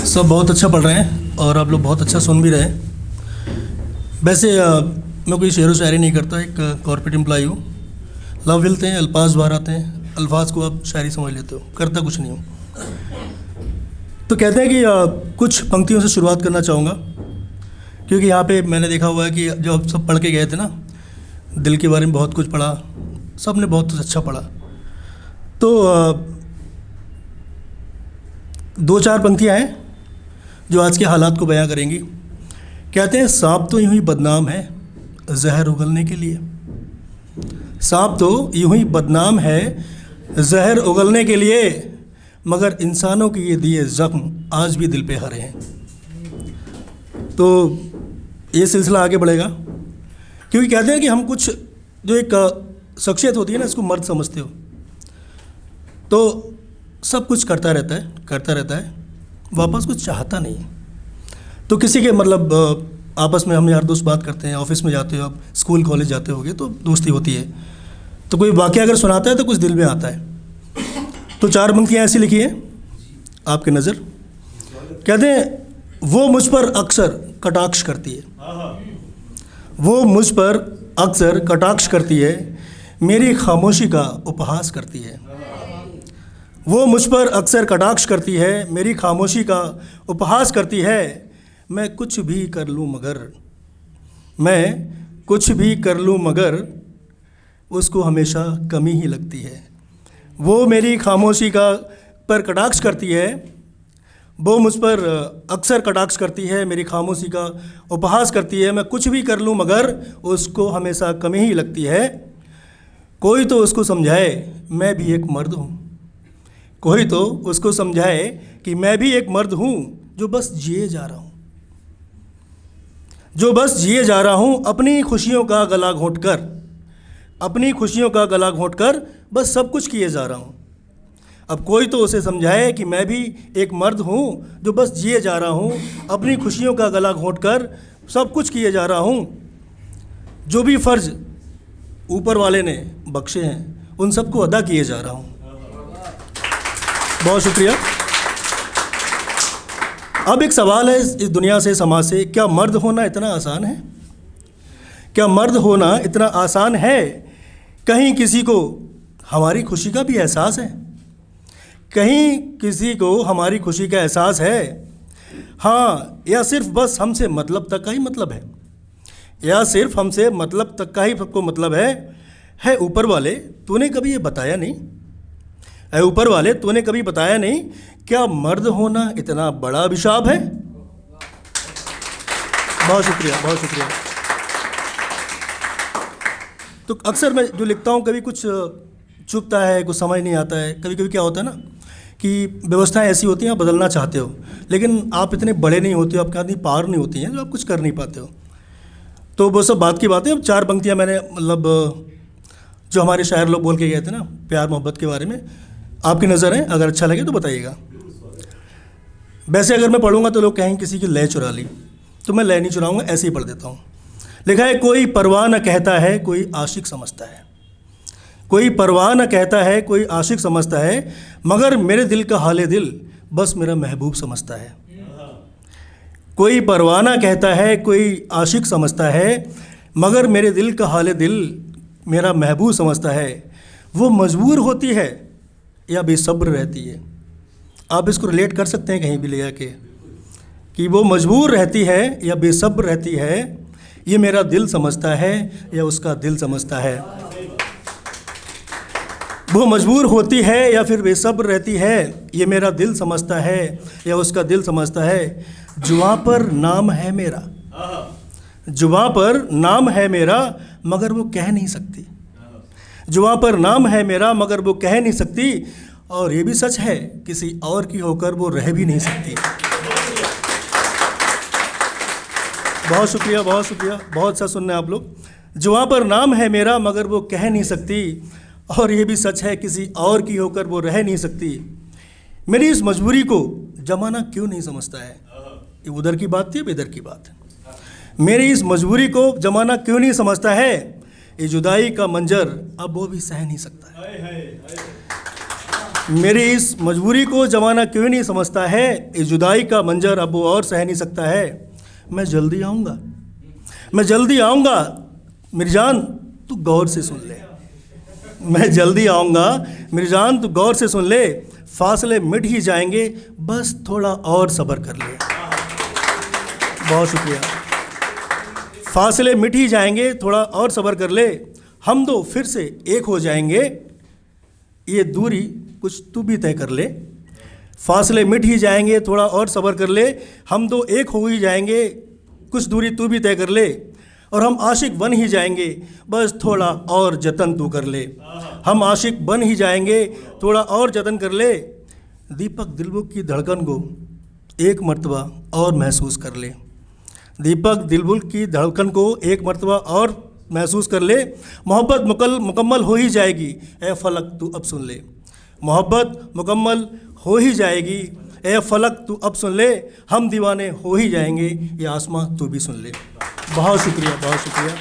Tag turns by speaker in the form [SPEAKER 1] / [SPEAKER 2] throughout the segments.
[SPEAKER 1] सब बहुत अच्छा पढ़ रहे हैं और आप लोग बहुत अच्छा सुन भी रहे हैं। वैसे मैं कोई शेर व शायरी नहीं करता, एक कॉर्पोरेट एम्प्लॉई हूँ। लफ्ज़ मिलते हैं, अल्फाज बाहर आते हैं, अल्फाज को आप शायरी समझ लेते हो, करता कुछ नहीं हूँ। तो कहते हैं कि कुछ पंक्तियों से शुरुआत करना चाहूँगा, क्योंकि यहाँ पे मैंने देखा हुआ है कि जो आप सब पढ़ के गए थे ना, दिल के बारे में बहुत कुछ पढ़ा, सब ने बहुत अच्छा पढ़ा। तो दो चार पंक्तियाँ हैं जो आज के हालात को बयां करेंगी। कहते हैं, सांप तो यूं ही बदनाम है जहर उगलने के लिए। सांप तो यूं ही बदनाम है जहर उगलने के लिए, मगर इंसानों के ये दिए ज़ख्म आज भी दिल पे हरे हैं। तो ये सिलसिला आगे बढ़ेगा, क्योंकि कहते हैं कि हम कुछ जो एक शख्सियत होती है ना, इसको मर्द समझते हो, तो सब कुछ करता रहता है, वापस कुछ चाहता नहीं है। तो किसी के मतलब आपस में हम यार दोस्त बात करते हैं, ऑफिस में जाते हो आप, स्कूल कॉलेज जाते होगे तो दोस्ती होती है, तो कोई वाक़या अगर सुनाता है तो कुछ दिल में आता है। तो चार पंक्तियाँ ऐसी लिखी हैं आपके नज़र। कहते हैं, वो मुझ पर अक्सर कटाक्ष करती है, वो मुझ पर अक्सर कटाक्ष करती है, मेरी खामोशी का उपहास करती है। वो मुझ पर अक्सर कटाक्ष करती है, मेरी खामोशी का उपहास करती है। मैं कुछ भी कर लूँ मगर उसको हमेशा कमी ही लगती है। वो मेरी खामोशी का पर कटाक्ष करती है, वो मुझ पर अक्सर कटाक्ष करती है, मेरी खामोशी का उपहास करती है। मैं कुछ भी कर लूँ मगर उसको हमेशा कमी ही लगती है। कोई तो उसको समझाए मैं भी एक मर्द हूँ, कोई तो उसको समझाए कि मैं भी एक मर्द हूँ जो बस जिए जा रहा हूँ, अपनी खुशियों का गला घोंट कर बस सब कुछ किए जा रहा हूँ। अब कोई तो उसे समझाए कि मैं भी एक मर्द हूँ जो बस जिए जा रहा हूँ, अपनी खुशियों का गला घोंट कर सब कुछ किए जा रहा हूँ। जो भी फ़र्ज ऊपर वाले ने बख्शे हैं उन सबको अदा किए जा रहा हूँ। बहुत शुक्रिया। अब एक सवाल है इस दुनिया से, समाज से, क्या मर्द होना इतना आसान है? क्या मर्द होना इतना आसान है? कहीं किसी को हमारी खुशी का भी एहसास है? कहीं किसी को हमारी खुशी का एहसास है? हाँ, या सिर्फ बस हमसे मतलब तक का ही मतलब है? या सिर्फ हमसे मतलब तक का ही सबको मतलब है? ऊपर वाले तूने कभी ये बताया नहीं? है ऊपर वाले तूने कभी बताया नहीं, क्या मर्द होना इतना बड़ा अभिशाप है? बहुत शुक्रिया, बहुत शुक्रिया। तो अक्सर मैं जो लिखता हूँ, कभी कुछ चुभता है, कुछ समझ नहीं आता है। कभी कभी क्या होता है ना कि व्यवस्थाएं ऐसी होती हैं, आप बदलना चाहते हो, लेकिन आप इतने बड़े नहीं होते हो, आपके हाथ में पावर नहीं होती हैं, जो आप कुछ कर नहीं पाते हो। तो वो सब बात की बातें। अब चार पंक्तियाँ मैंने मतलब जो हमारे शायर लोग बोल के गए थे ना, प्यार मोहब्बत के बारे में, आपकी नज़र है, अगर अच्छा लगे तो बताइएगा। वैसे अगर मैं पढ़ूंगा तो लोग कहेंगे किसी की लय चुरा ली, तो मैं लय नहीं चुराऊंगा, ऐसे ही पढ़ देता हूँ। लिखा है, कोई परवाह न कहता है, कोई आशिक समझता है। कोई परवाह न कहता है, कोई आशिक समझता है, मगर मेरे दिल का हाले दिल बस मेरा महबूब समझता है। कोई परवाह न कहता है, कोई आशिक समझता है, मगर मेरे दिल का हाले दिल मेरा महबूब समझता है। वो मजबूर होती है या बेसब्र रहती है। आप इसको रिलेट कर सकते हैं कहीं भी ले जाके, कि वो मजबूर रहती है या बेसब्र रहती है, ये मेरा दिल समझता है या उसका दिल समझता है। वो मजबूर होती है या फिर बेसब्र रहती है, ये मेरा दिल समझता है या उसका दिल समझता है। जुबां पर नाम है मेरा, जुबां पर नाम है मेरा, मगर वो कह नहीं सकती। जुबां पर नाम है मेरा, मगर वो कह नहीं सकती। और ये भी सच है, किसी और की होकर वो रह भी नहीं सकती। बहुत शुक्रिया, बहुत शुक्रिया, बहुत सा सुनना आप लोग। जुबां पर नाम है मेरा, मगर वो कह नहीं सकती। और ये भी सच है, किसी और की होकर वो रह नहीं सकती। मेरी इस मजबूरी को जमाना क्यों नहीं समझता है? ये उधर की बात थी, अब इधर की बात है। मेरी इस मजबूरी को जमाना क्यों नहीं समझता है? ये जुदाई का मंजर अब वो भी सह नहीं सकता है। मेरी इस मजबूरी को ज़माना क्यों नहीं समझता है, इस जुदाई का मंजर अब वो और सह नहीं सकता है। मैं जल्दी आऊँगा, मैं जल्दी आऊँगा, मेरी जान तू गौर से सुन ले। मैं जल्दी आऊँगा मेरी जान तू गौर से सुन ले, फासले मिट ही जाएंगे बस थोड़ा और सब्र कर ले। बहुत शुक्रिया। फासले मिट ही जाएंगे थोड़ा और सब्र कर ले, हम दो फिर से एक हो जाएंगे, ये दूरी कुछ तू भी तय कर ले। फासले मिट ही जाएंगे थोड़ा और सब्र कर ले, हम दो एक हो ही जाएंगे, कुछ दूरी तू भी तय कर ले, और हम आशिक बन ही जाएंगे बस थोड़ा और जतन तू कर ले। हम आशिक बन ही जाएंगे थोड़ा और जतन कर ले, दीपक दिलबुख की धड़कन को एक मर्तबा और महसूस कर ले। दीपक दिलबुख की धड़कन को एक मर्तबा और महसूस कर ले, मोहब्बत मुकम्मल हो ही जाएगी ए फलक तू अब सुन ले। मोहब्बत मुकम्मल हो ही जाएगी ए फलक तू अब सुन ले, हम दीवाने हो ही जाएंगे ये आसमां तू भी सुन ले। बहुत शुक्रिया, बहुत शुक्रिया।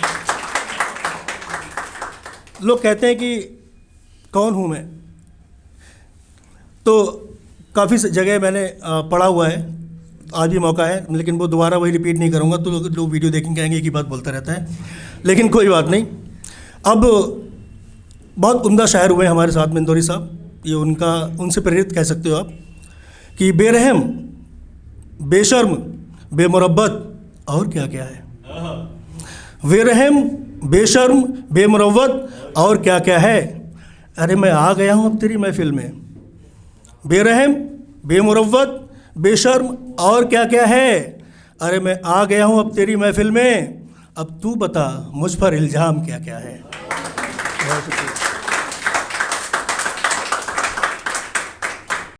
[SPEAKER 1] लोग कहते हैं कि कौन हूँ मैं, तो काफ़ी जगह मैंने पढ़ा हुआ है, आज भी मौका है, लेकिन वो दोबारा वही रिपीट नहीं करूँगा, तो लोग वीडियो देखेंगे कहेंगे एक ही बात बोलता रहता है, लेकिन कोई बात नहीं। अब बहुत उम्दा शायर हुए हमारे साथ में इंदौरी साहब, ये उनसे प्रेरित कह सकते हो आप, कि बेरहम बेशर्म बेमुरब्बत और क्या क्या है। बेरहम बेशर्म बेमुरव्वत और क्या क्या है, अरे मैं आ गया हूँ अब तेरी महफिल में। बेरहम बेमुरव्वत बेशर्म और क्या क्या है, अरे मैं आ गया हूँ अब तेरी महफिल में, अब तू बता मुझ पर इल्ज़ाम क्या क्या है। बहुत शुक्रिया।